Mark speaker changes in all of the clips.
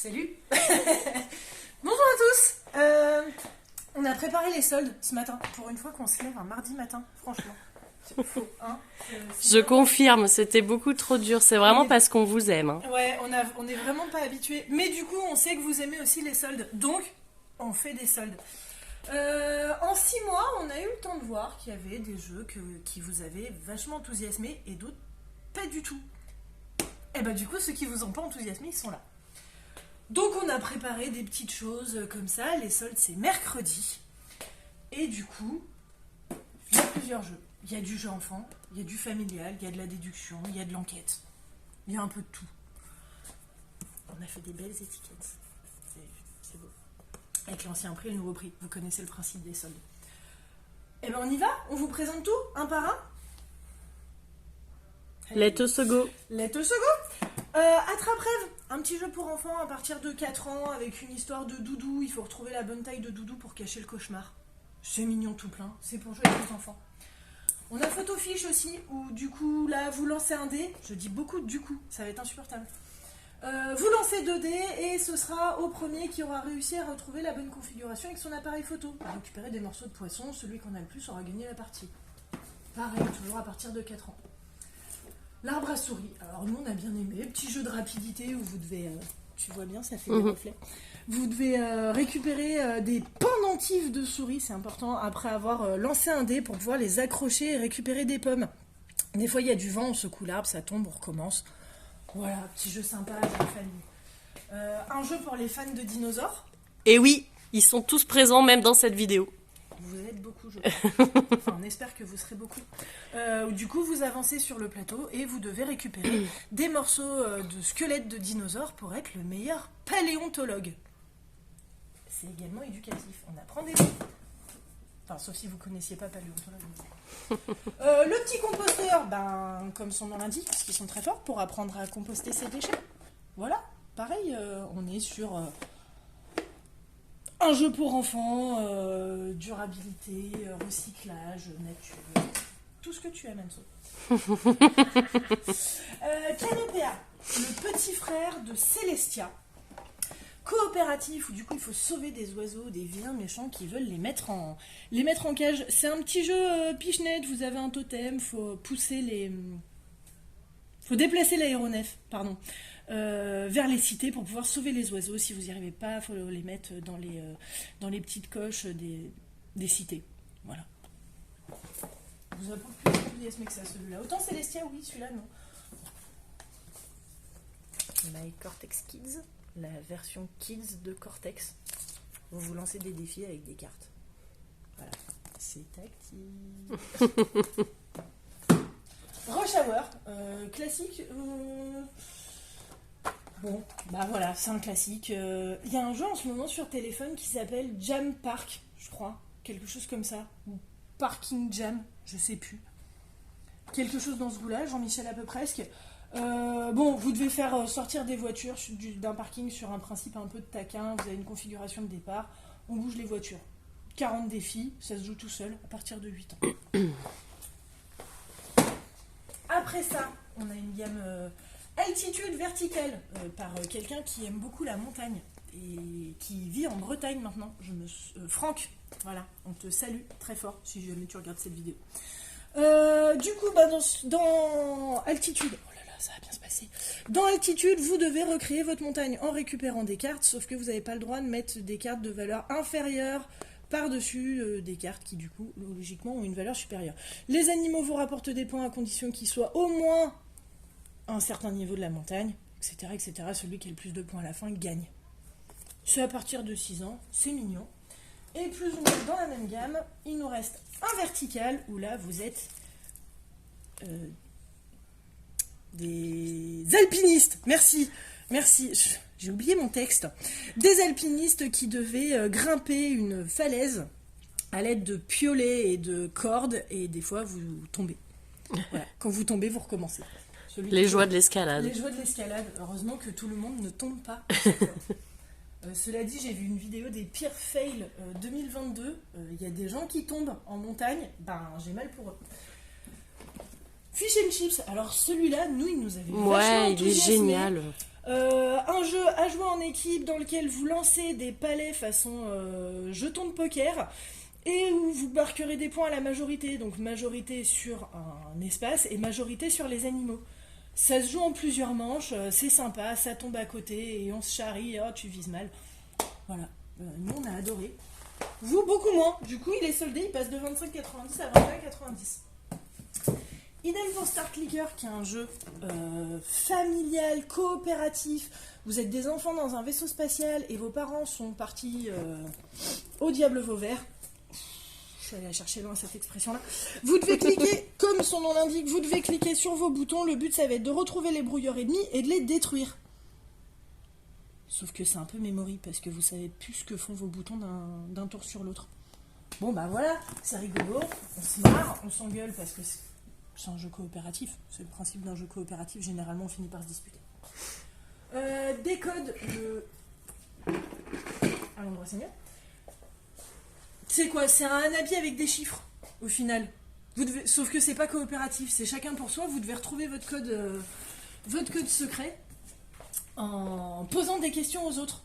Speaker 1: Salut. Bonjour à tous. On a préparé les soldes ce matin. Pour une fois qu'on se lève un mardi matin, franchement. C'est faux, hein.
Speaker 2: Je confirme, c'était beaucoup trop dur. C'est vraiment parce qu'on vous aime. Hein.
Speaker 1: Ouais, on est vraiment pas habitués. Mais du coup, on sait que vous aimez aussi les soldes. Donc, on fait des soldes. En 6 mois, on a eu le temps de voir qu'il y avait des jeux qui vous avaient vachement enthousiasmé et d'autres pas du tout. Et bah du coup, ceux qui vous ont pas enthousiasmé, ils sont là. Donc on a préparé des petites choses comme ça. Les soldes, c'est mercredi. Et du coup, il y a plusieurs jeux. Il y a du jeu enfant, il y a du familial, il y a de la déduction, il y a de l'enquête. Il y a un peu de tout. On a fait des belles étiquettes. C'est beau. Avec l'ancien prix et le nouveau prix. Vous connaissez le principe des soldes. Et ben on y va. On vous présente tout, un par un.
Speaker 2: Let's go.
Speaker 1: Let's go. Attrape-rêve, un petit jeu pour enfants à partir de 4 ans avec une histoire de doudou. Il faut retrouver la bonne taille de doudou pour cacher le cauchemar. C'est mignon tout plein, c'est pour jouer avec les enfants. On a photo fiche aussi, où du coup là vous lancez un dé. Je dis beaucoup de du coup, ça va être insupportable. Vous lancez 2 dés et ce sera au premier qui aura réussi à retrouver la bonne configuration avec son appareil photo. Pour récupérer des morceaux de poisson, celui qu'on a le plus aura gagné la partie. Pareil, toujours à partir de 4 ans. L'arbre à souris. Alors nous on a bien aimé. Petit jeu de rapidité où vous devez... tu vois bien, ça fait des reflets. Vous devez récupérer des pendentifs de souris, c'est important, après avoir lancé un dé pour pouvoir les accrocher et récupérer des pommes. Des fois il y a du vent, on secoue l'arbre, ça tombe, on recommence. Voilà, petit jeu sympa avec la famille. Un jeu pour les fans de dinosaures.
Speaker 2: Et oui, ils sont tous présents même dans cette vidéo.
Speaker 1: Vous êtes beaucoup, je crois. Enfin, on espère que vous serez beaucoup. Du coup, vous avancez sur le plateau et vous devez récupérer des morceaux de squelettes de dinosaures pour être le meilleur paléontologue. C'est également éducatif. On apprend des mots. Enfin, sauf si vous ne connaissiez pas paléontologue. Le petit composteur, ben, comme son nom l'indique, parce qu'ils sont très forts pour apprendre à composter ses déchets. Voilà, pareil, on est sur... un jeu pour enfants, durabilité, recyclage, nature, tout ce que tu aimes, Anso. Canopéa, le petit frère de Célestia. Coopératif, où du coup il faut sauver des oiseaux, des vilains méchants qui veulent les mettre en cage. C'est un petit jeu pichenette, vous avez un totem, faut déplacer l'aéronef, pardon. Vers les cités pour pouvoir sauver les oiseaux. Si vous n'y arrivez pas, il faut les mettre dans les petites coches des cités. Voilà. Vous avez plus enthousiasmé que ça, celui-là. Autant Célestia, oui, celui-là, non. My Cortex Kids, la version Kids de Cortex. Vous vous lancez des défis avec des cartes. Voilà. C'est tactile. Rush Hour, classique. Bon, bah voilà, c'est un classique. Il y a un jeu en ce moment sur téléphone qui s'appelle Jam Park, je crois. Quelque chose comme ça. Ou Parking Jam, je sais plus. Quelque chose dans ce goût-là, Jean-Michel à peu presque. Bon, vous devez faire sortir des voitures d'un parking sur un principe un peu de taquin. Vous avez une configuration de départ. On bouge les voitures. 40 défis, ça se joue tout seul à partir de 8 ans. Après ça, on a une gamme... altitude verticale par quelqu'un qui aime beaucoup la montagne et qui vit en Bretagne maintenant. Franck, voilà, on te salue très fort si jamais tu regardes cette vidéo. Du coup, bah, dans altitude, oh là là, ça va bien se passer. Dans altitude, vous devez recréer votre montagne en récupérant des cartes, sauf que vous n'avez pas le droit de mettre des cartes de valeur inférieure par-dessus des cartes qui, du coup, logiquement, ont une valeur supérieure. Les animaux vous rapportent des points à condition qu'ils soient au moins un certain niveau de la montagne, etc., etc. Celui qui a le plus de points à la fin gagne. C'est à partir de 6 ans, c'est mignon. Et plus ou moins dans la même gamme, il nous reste un vertical, où là, vous êtes des alpinistes. Merci. J'ai oublié mon texte. Des alpinistes qui devaient grimper une falaise à l'aide de piolets et de cordes, et des fois, vous tombez. Voilà. Quand vous tombez, vous recommencez.
Speaker 2: Les joies de l'escalade.
Speaker 1: Les joies de l'escalade. Heureusement que tout le monde ne tombe pas. Cela dit, j'ai vu une vidéo des pires fails 2022. Il y a des gens qui tombent en montagne. Ben, j'ai mal pour eux. Fish and Chips. Alors celui-là, nous, il nous avait vachement
Speaker 2: Ouais, il est
Speaker 1: enthousiasmé.
Speaker 2: génial.
Speaker 1: Un jeu à jouer en équipe dans lequel vous lancez des palets façon jetons de poker et où vous marquerez des points à la majorité. Donc majorité sur un espace et majorité sur les animaux. Ça se joue en plusieurs manches, c'est sympa, ça tombe à côté et on se charrie, oh tu vises mal. Voilà, nous on a adoré. Vous beaucoup moins, du coup il est soldé, il passe de 25,90 à 21,90. Idem pour Star Clicker qui est un jeu familial, coopératif. Vous êtes des enfants dans un vaisseau spatial et vos parents sont partis au diable Vauvert. Je vais aller la chercher loin cette expression-là. Vous devez cliquer, comme son nom l'indique, vous devez cliquer sur vos boutons. Le but, ça va être de retrouver les brouilleurs ennemis et de les détruire. Sauf que c'est un peu memory parce que vous savez plus ce que font vos boutons d'un tour sur l'autre. Bon, bah voilà, c'est rigolo. On se marre, on s'engueule parce que c'est un jeu coopératif. C'est le principe d'un jeu coopératif. Généralement, on finit par se disputer. Des codes, à l'endroit seigneur. C'est quoi? C'est un habit avec des chiffres, au final. Sauf que c'est pas coopératif, c'est chacun pour soi. Vous devez retrouver votre code secret en posant des questions aux autres.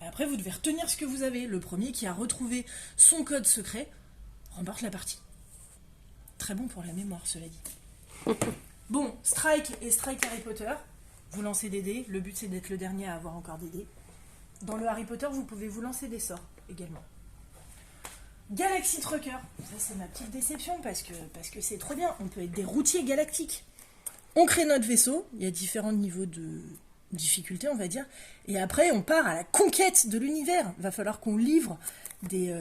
Speaker 1: Et après, vous devez retenir ce que vous avez. Le premier qui a retrouvé son code secret remporte la partie. Très bon pour la mémoire, cela dit. Bon, Strike et Strike Harry Potter. Vous lancez des dés. Le but, c'est d'être le dernier à avoir encore des dés. Dans le Harry Potter, vous pouvez vous lancer des sorts également. Galaxy Trucker, ça c'est ma petite déception parce que c'est trop bien, on peut être des routiers galactiques. On crée notre vaisseau, il y a différents niveaux de difficulté on va dire, et après on part à la conquête de l'univers. Va falloir qu'on livre des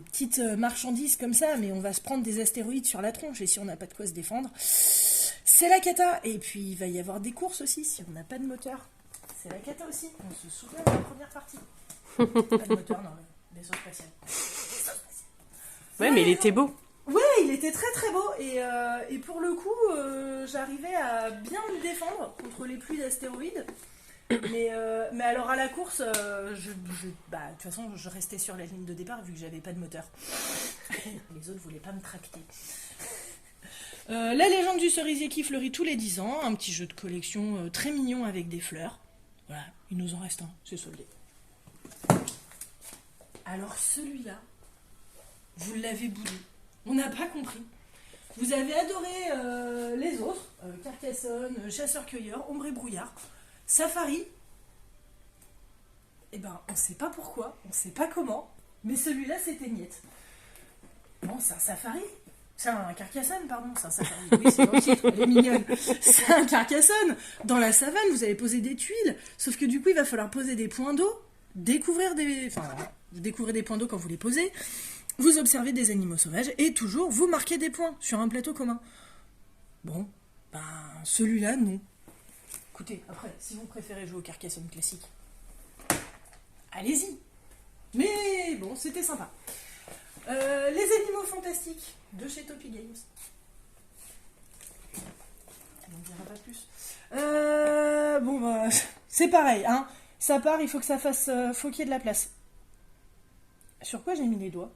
Speaker 1: petites marchandises comme ça, mais on va se prendre des astéroïdes sur la tronche et si on n'a pas de quoi se défendre, c'est la cata. Et puis il va y avoir des courses aussi si on n'a pas de moteur, c'est la cata aussi. On se souvient de la première partie. Pas de moteur dans le vaisseau spatial.
Speaker 2: Ouais, mais il était beau.
Speaker 1: Ouais, il était très très beau et pour le coup, j'arrivais à bien me défendre contre les pluies d'astéroïdes. Mais alors à la course, de toute façon, je restais sur la ligne de départ vu que j'avais pas de moteur. Les autres voulaient pas me tracter. La légende du cerisier qui fleurit tous les 10 ans, un petit jeu de collection très mignon avec des fleurs. Voilà, il nous en reste un, c'est soldé. Alors celui-là, vous l'avez boudé. On n'a pas compris. Vous avez adoré les autres, Carcassonne, Chasseur-Cueilleur, Ombre et Brouillard, Safari. Eh ben, on sait pas pourquoi, on sait pas comment, mais celui-là c'était miette. Bon, c'est un Safari. C'est un Carcassonne, pardon, c'est un Safari. Oui, c'est dans le titre, elle est mignonne. C'est un Carcassonne. Dans la savane, vous allez poser des tuiles, sauf que du coup, il va falloir poser des points d'eau, découvrir des points d'eau quand vous les posez. Vous observez des animaux sauvages et toujours vous marquez des points sur un plateau commun. Bon, ben celui-là, non. Écoutez, après, si vous préférez jouer au Carcassonne classique, allez-y. Mais bon, c'était sympa. Les animaux fantastiques de chez Topi Games. On n'en dira pas plus. Bon, bah, c'est pareil, hein. Ça part, il faut que ça fasse. Faut qu'il y ait de la place. Sur quoi j'ai mis les doigts?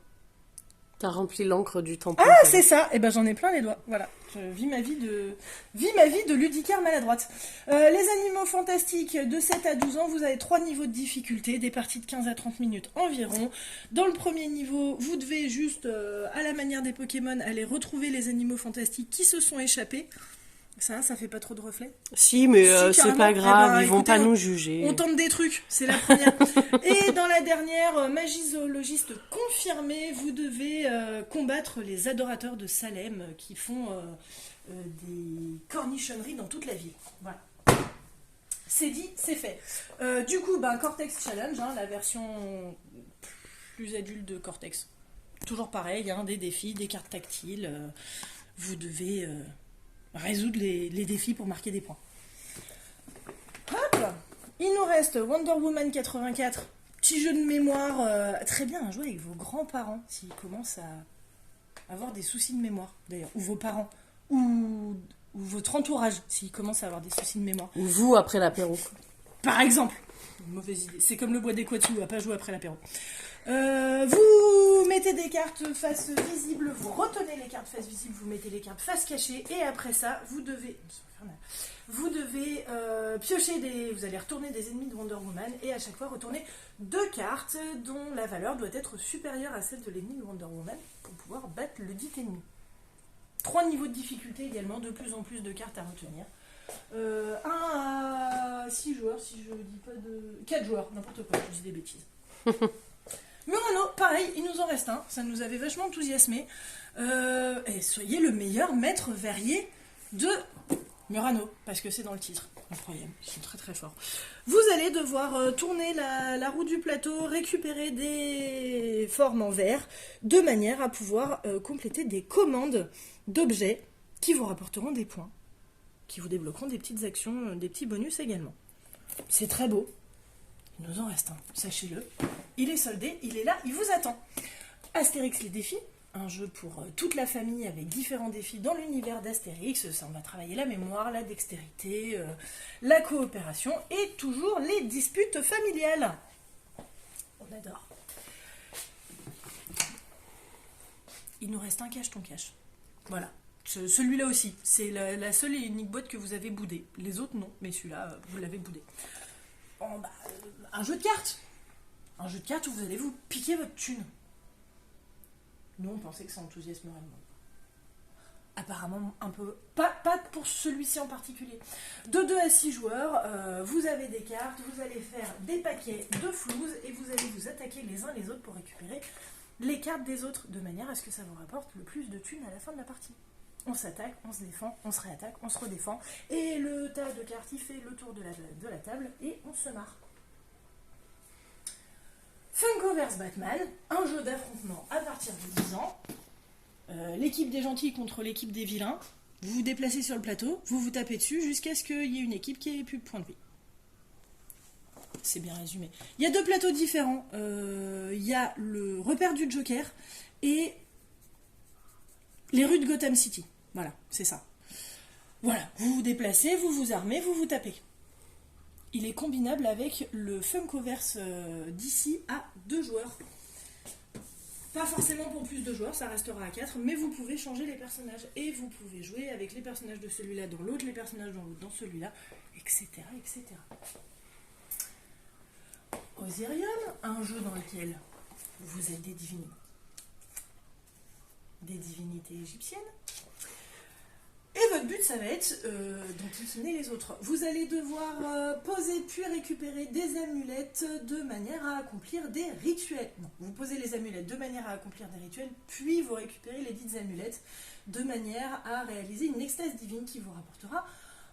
Speaker 2: T'as rempli l'encre du tampon.
Speaker 1: Ah, c'est ça. Et ben j'en ai plein les doigts. Voilà. Je vis ma vie de ludicaire maladroite. Les animaux fantastiques de 7 à 12 ans, vous avez 3 niveaux de difficulté, des parties de 15 à 30 minutes environ. Dans le premier niveau, vous devez juste, à la manière des Pokémon, aller retrouver les animaux fantastiques qui se sont échappés. Ça fait pas trop de reflets?
Speaker 2: Si, mais
Speaker 1: Si,
Speaker 2: c'est pas
Speaker 1: carrément.
Speaker 2: grave,
Speaker 1: Eh ben,
Speaker 2: ils vont
Speaker 1: écoutez,
Speaker 2: pas nous juger.
Speaker 1: On tente des trucs, c'est la première. Et dans la dernière, magie zoologiste confirmée, vous devez combattre les adorateurs de Salem qui font des cornichonneries dans toute la ville. Voilà. C'est dit, c'est fait. Du coup, Cortex Challenge, hein, la version plus adulte de Cortex. Toujours pareil, hein, des défis, des cartes tactiles. Vous devez résoudre les défis pour marquer des points. Hop, il nous reste Wonder Woman 84, petit jeu de mémoire, très bien à jouer avec vos grands-parents s'ils commencent à avoir des soucis de mémoire d'ailleurs, ou vos parents, ou votre entourage s'ils commencent à avoir des soucis de mémoire.
Speaker 2: Ou vous après l'apéro.
Speaker 1: Par exemple. Une mauvaise idée. C'est comme le bois des Quatsu, à pas jouer après l'apéro. Vous mettez des cartes face visible, vous retenez les cartes face visible, vous mettez les cartes face cachée, et après ça, vous devez piocher vous allez retourner des ennemis de Wonder Woman, et à chaque fois retourner 2 cartes dont la valeur doit être supérieure à celle de l'ennemi de Wonder Woman pour pouvoir battre le dit ennemi. 3 niveaux de difficulté également, de plus en plus de cartes à retenir. 1 à 6 joueurs, si je dis pas de... 4 joueurs, n'importe quoi, je dis des bêtises. Murano, pareil, il nous en reste un, ça nous avait vachement enthousiasmé. Et soyez le meilleur maître verrier de Murano, parce que c'est dans le titre. Incroyable, ils sont très très forts. Vous allez devoir tourner la roue du plateau, récupérer des formes en verre, de manière à pouvoir compléter des commandes d'objets qui vous rapporteront des points, qui vous débloqueront des petites actions, des petits bonus également. C'est très beau. Il nous en reste un, sachez-le. Il est soldé, il est là, il vous attend. Astérix les défis, un jeu pour toute la famille avec différents défis dans l'univers d'Astérix. Ça, on va travailler la mémoire, la dextérité, la coopération et toujours les disputes familiales. On adore. Il nous reste un cache-ton-cache. Voilà. Celui-là aussi. C'est la seule et unique boîte que vous avez boudée. Les autres, non. Mais celui-là, vous l'avez boudé. Bon, un jeu de cartes. Un jeu de cartes où vous allez vous piquer votre thune. Nous, on pensait que ça enthousiasmerait le monde. Apparemment, un peu... Pas pour celui-ci en particulier. De 2 à 6 joueurs, vous avez des cartes, vous allez faire des paquets de flouze et vous allez vous attaquer les uns les autres pour récupérer les cartes des autres, de manière à ce que ça vous rapporte le plus de thunes à la fin de la partie. On s'attaque, on se défend, on se réattaque, on se redéfend, et le tas de cartes, il fait le tour de la table, et on se marre. Funko vs Batman, un jeu d'affrontement à partir de 10 ans. L'équipe des gentils contre l'équipe des vilains. Vous vous déplacez sur le plateau, vous vous tapez dessus, jusqu'à ce qu'il y ait une équipe qui ait plus de points de vie. C'est bien résumé. Il y a 2 plateaux différents. Il y a le repère du Joker, et... les rues de Gotham City. Voilà, c'est ça. Voilà, vous vous déplacez, vous vous armez, vous vous tapez. Il est combinable avec le Funkoverse d'ici à 2 joueurs. Pas forcément pour plus de joueurs, ça restera à 4, mais vous pouvez changer les personnages. Et vous pouvez jouer avec les personnages de celui-là dans l'autre, les personnages dans l'autre dans celui-là, etc., etc. Osirium, un jeu dans lequel vous êtes des divinités. Des divinités égyptiennes. Et votre but, ça va être d'emprisonner les autres. Vous allez devoir poser puis récupérer des amulettes de manière à accomplir des rituels. Non, vous posez les amulettes de manière à accomplir des rituels, puis vous récupérez les dites amulettes de manière à réaliser une extase divine qui vous rapportera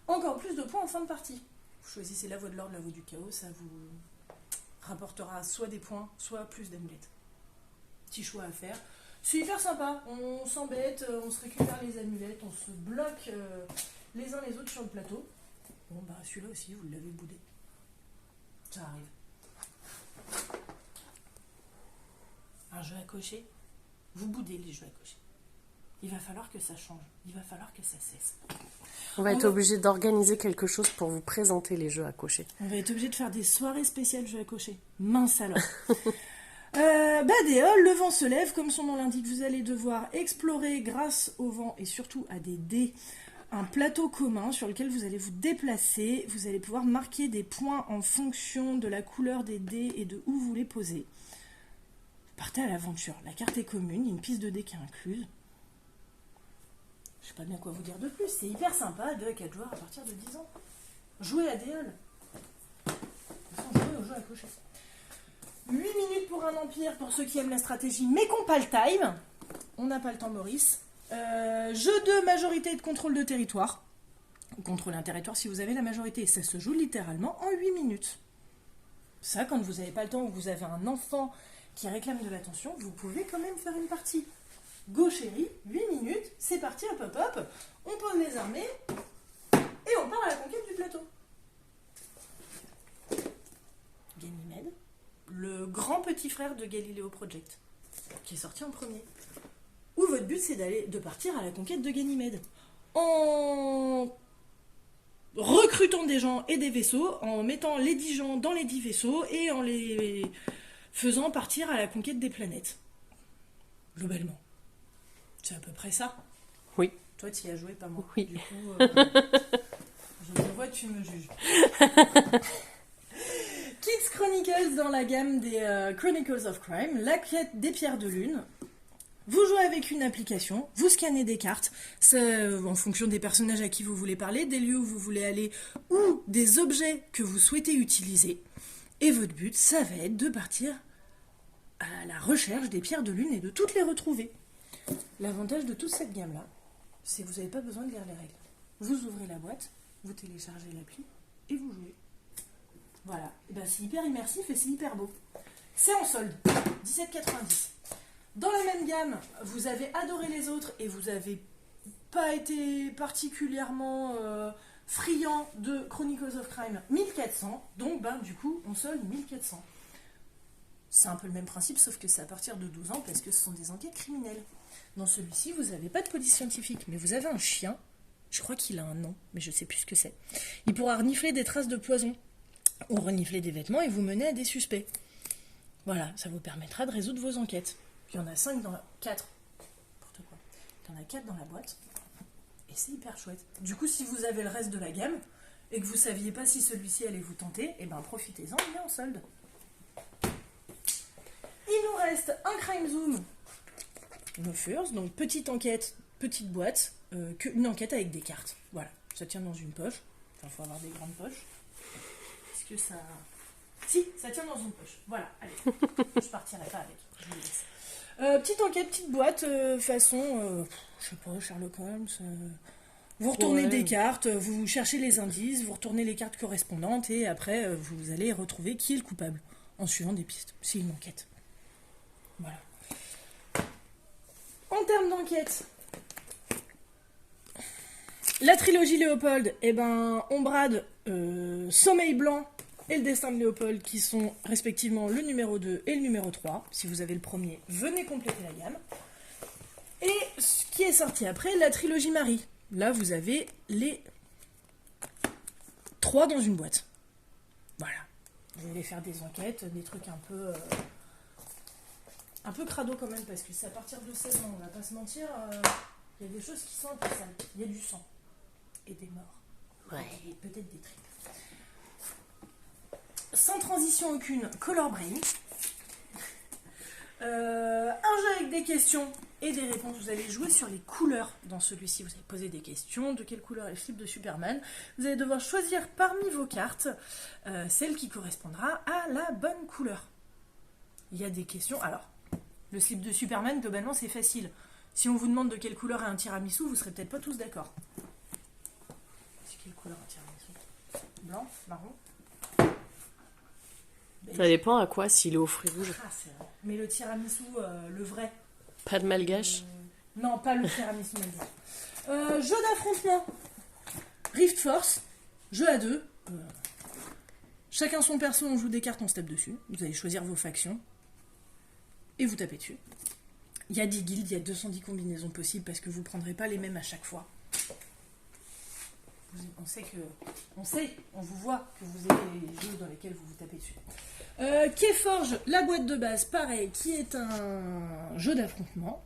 Speaker 1: encore plus de points en fin de partie. Vous choisissez la voie de l'ordre, la voie du chaos, ça vous rapportera soit des points, soit plus d'amulettes. Petit choix à faire. C'est hyper sympa, on s'embête, on se récupère les amulettes, on se bloque les uns les autres sur le plateau. Bon bah celui-là aussi, vous l'avez boudé. Ça arrive. Un jeu à cocher, vous boudez les jeux à cocher. Il va falloir que ça change, il va falloir que ça cesse.
Speaker 2: On va être obligé d'organiser quelque chose pour vous présenter les jeux à cocher.
Speaker 1: On va être obligé de faire des soirées spéciales jeux à cocher. Mince alors. Le vent se lève, comme son nom l'indique, vous allez devoir explorer grâce au vent et surtout à des dés un plateau commun sur lequel vous allez vous déplacer. Vous allez pouvoir marquer des points en fonction de la couleur des dés et de où vous les posez. Vous partez à l'aventure. La carte est commune, il y a une piste de dés qui est incluse. Je sais pas bien quoi vous dire de plus. C'est hyper sympa, 2 à 4 joueurs à partir de 10 ans. Jouez à Déol. Sans jouer aux jeux à cocher. 8 minutes pour un empire, pour ceux qui aiment la stratégie, mais qui n'ont pas le time. On n'a pas le temps, Maurice. Jeu de majorité et de contrôle de territoire. Contrôler un territoire si vous avez la majorité. Ça se joue littéralement en 8 minutes. Ça, quand vous n'avez pas le temps ou vous avez un enfant qui réclame de l'attention, vous pouvez quand même faire une partie. Go chérie, 8 minutes, c'est parti, hop hop hop. On pose les armées et on part à la conquête du plateau. Ganymède, le grand petit frère de Galileo Project, qui est sorti en premier. Où votre but c'est de partir à la conquête de Ganymède. En recrutant des gens et des vaisseaux, en mettant les 10 gens dans les 10 vaisseaux et en les faisant partir à la conquête des planètes. Globalement. C'est à peu près ça.
Speaker 2: Oui.
Speaker 1: Toi, tu y as joué, pas moi.
Speaker 2: Oui.
Speaker 1: Du coup, je te vois, tu me juges. Kids Chronicles dans la gamme des Chronicles of Crime, la quête des pierres de lune. Vous jouez avec une application, vous scannez des cartes, en fonction des personnages à qui vous voulez parler, des lieux où vous voulez aller, ou des objets que vous souhaitez utiliser. Et votre but, ça va être de partir à la recherche des pierres de lune et de toutes les retrouver. L'avantage de toute cette gamme-là, c'est que vous n'avez pas besoin de lire les règles. Vous ouvrez la boîte, vous téléchargez l'appli et vous jouez. Voilà. Et ben, c'est hyper immersif et c'est hyper beau. C'est en solde, 17,90. Dans la même gamme, vous avez adoré les autres et vous n'avez pas été particulièrement friand de Chronicles of Crime, 1400. Donc, du coup, on solde 1400. C'est un peu le même principe, sauf que c'est à partir de 12 ans parce que ce sont des enquêtes criminelles. Dans celui-ci, vous n'avez pas de police scientifique, mais vous avez un chien. Je crois qu'il a un nom, mais je ne sais plus ce que c'est. Il pourra renifler des traces de poison ou renifler des vêtements et vous mener à des suspects. Voilà, ça vous permettra de résoudre vos enquêtes. Il y en a 4. N'importe quoi. Il y en a 4 dans la boîte. Et c'est hyper chouette. Du coup, si vous avez le reste de la gamme et que vous ne saviez pas si celui-ci allait vous tenter, eh ben profitez-en, il est en solde. Il nous reste un Crime Zoom No Furs, donc petite enquête, petite boîte, une enquête avec des cartes. Voilà, ça tient dans une poche. Enfin, il faut avoir des grandes poches. Est-ce que ça... Si, ça tient dans une poche. Voilà, allez. Je partirai pas avec. Je vous laisse. Petite enquête, petite boîte, façon, je sais pas, Sherlock Holmes. Vous retournez des cartes, vous cherchez les indices, vous retournez les cartes correspondantes et après, vous allez retrouver qui est le coupable en suivant des pistes. C'est une enquête. Voilà. En termes d'enquête, la trilogie Léopold, on brade Sommeil Blanc et le Destin de Léopold qui sont respectivement le numéro 2 et le numéro 3. Si vous avez le premier, venez compléter la gamme. Et ce qui est sorti après, la trilogie Marie. Là, vous avez les 3 dans une boîte. Voilà. Vous allez faire des enquêtes, des trucs un peu crado quand même, parce que c'est à partir de 16 ans, on va pas se mentir, il y a des choses qui sont un peu sales. Il y a du sang. Et des morts.
Speaker 2: Ouais.
Speaker 1: Et peut-être des tripes. Sans transition aucune, Color Brain. Un jeu avec des questions et des réponses. Vous allez jouer sur les couleurs dans celui-ci. Vous allez poser des questions. De quelle couleur est le slip de Superman? Vous allez devoir choisir parmi vos cartes celle qui correspondra à la bonne couleur. Il y a des questions. Alors, le slip de Superman, globalement, c'est facile. Si on vous demande de quelle couleur est un tiramisu, vous serez peut-être pas tous d'accord. C'est quelle couleur un tiramisu? Blanc? Marron?
Speaker 2: Ça dépend à quoi, s'il est aux fruits rouges.
Speaker 1: Ah, c'est vrai. Mais le tiramisu, le vrai.
Speaker 2: Pas de malgache.
Speaker 1: Non, pas le tiramisu malgache. Jeu d'affrontement. Rift Force. Jeu à 2. Chacun son perso, on joue des cartes, on se tape dessus. Vous allez choisir vos factions. Et vous tapez dessus. Il y a 10 guildes, il y a 210 combinaisons possibles parce que vous ne prendrez pas les mêmes à chaque fois. On vous voit que vous avez les jeux dans lesquels vous vous tapez dessus. Keyforge, la boîte de base, pareil, qui est un jeu d'affrontement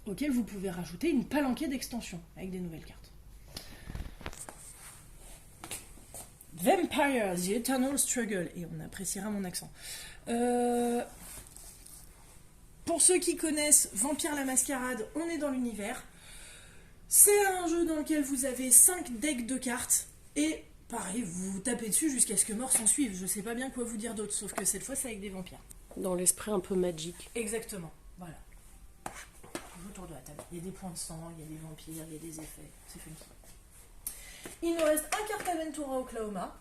Speaker 1: auquel vous pouvez rajouter une palanquée d'extensions avec des nouvelles cartes. Vampire, The Eternal Struggle, et on appréciera mon accent. Pour ceux qui connaissent Vampire la Mascarade, on est dans l'univers. C'est un jeu dans lequel vous avez 5 decks de cartes et pareil, vous tapez dessus jusqu'à ce que mort s'en suive. Je sais pas bien quoi vous dire d'autre, sauf que cette fois c'est avec des vampires.
Speaker 2: Dans l'esprit un peu magique.
Speaker 1: Exactement, voilà. Autour de la table. Il y a des points de sang, il y a des vampires, il y a des effets. C'est funky. Il nous reste un carte Aventura Oklahoma.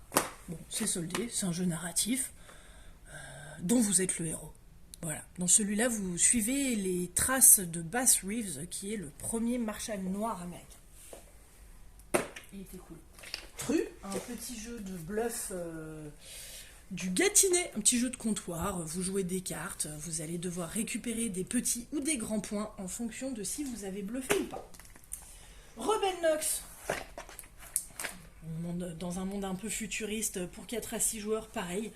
Speaker 1: Bon, c'est soldé, c'est un jeu narratif dont vous êtes le héros. Voilà. Dans celui-là, vous suivez les traces de Bass Reeves, qui est le premier marshal noir américain. Il était cool. Tru, un petit jeu de bluff du Gâtinais, un petit jeu de comptoir. Vous jouez des cartes, vous allez devoir récupérer des petits ou des grands points en fonction de si vous avez bluffé ou pas. Rebel Nox, dans un monde un peu futuriste pour 4 à 6 joueurs, pareil.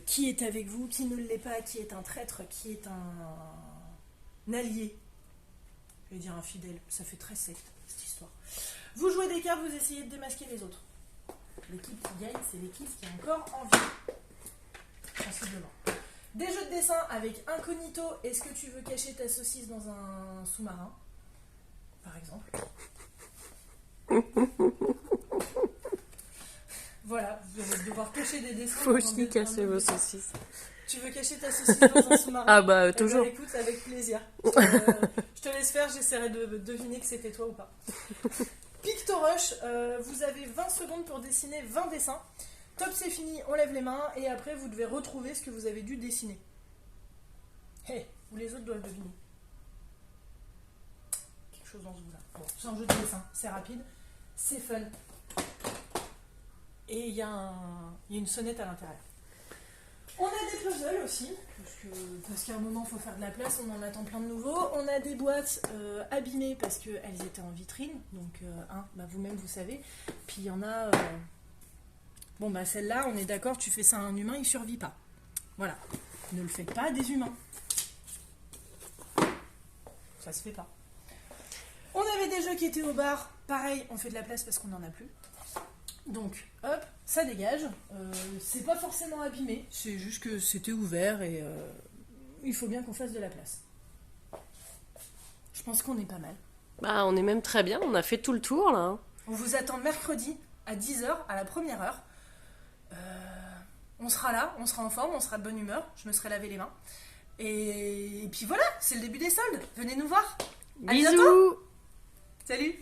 Speaker 1: Qui est avec vous, qui ne l'est pas, qui est un traître, qui est un allié. Je vais dire infidèle, ça fait très secte cette histoire. Vous jouez des cartes, vous essayez de démasquer les autres. L'équipe qui gagne, c'est l'équipe qui est encore en vie. Sensiblement. Des jeux de dessin avec incognito. Est-ce que tu veux cacher ta saucisse dans un sous-marin, par exemple? Voilà, vous allez devoir cacher des dessins.
Speaker 2: Faut aussi casser vos saucisses.
Speaker 1: Tu veux cacher ta saucisse dans un sous-marin?
Speaker 2: Ah bah toujours.
Speaker 1: Eh ben, écoute, avec plaisir. Je te laisse faire, j'essaierai de deviner que c'était toi ou pas. Pictorush, vous avez 20 secondes pour dessiner 20 dessins. Top, c'est fini, on lève les mains et après vous devez retrouver ce que vous avez dû dessiner. Hey, ou les autres doivent deviner. Quelque chose dans ce goût-là. Bon, c'est un jeu de dessin, c'est rapide, c'est fun. Et il y a une sonnette à l'intérieur. On a des puzzles aussi, parce qu'à un moment il faut faire de la place, on en attend plein de nouveaux. On a des boîtes abîmées parce qu'elles étaient en vitrine, donc vous-même vous savez. Puis il y en a... Bon bah celle-là, on est d'accord, tu fais ça à un humain, il survit pas. Voilà, ne le faites pas à des humains. Ça se fait pas. On avait des jeux qui étaient au bar, pareil, on fait de la place parce qu'on n'en a plus. Donc, hop, ça dégage. C'est pas forcément abîmé, c'est juste que c'était ouvert et il faut bien qu'on fasse de la place. Je pense qu'on est pas mal.
Speaker 2: Bah, on est même très bien, on a fait tout le tour là.
Speaker 1: On vous attend mercredi à 10h, à la première heure. On sera là, on sera en forme, on sera de bonne humeur. Je me serai lavé les mains. Et puis voilà, c'est le début des soldes. Venez nous voir. À
Speaker 2: Bisous.
Speaker 1: bientôt. Salut.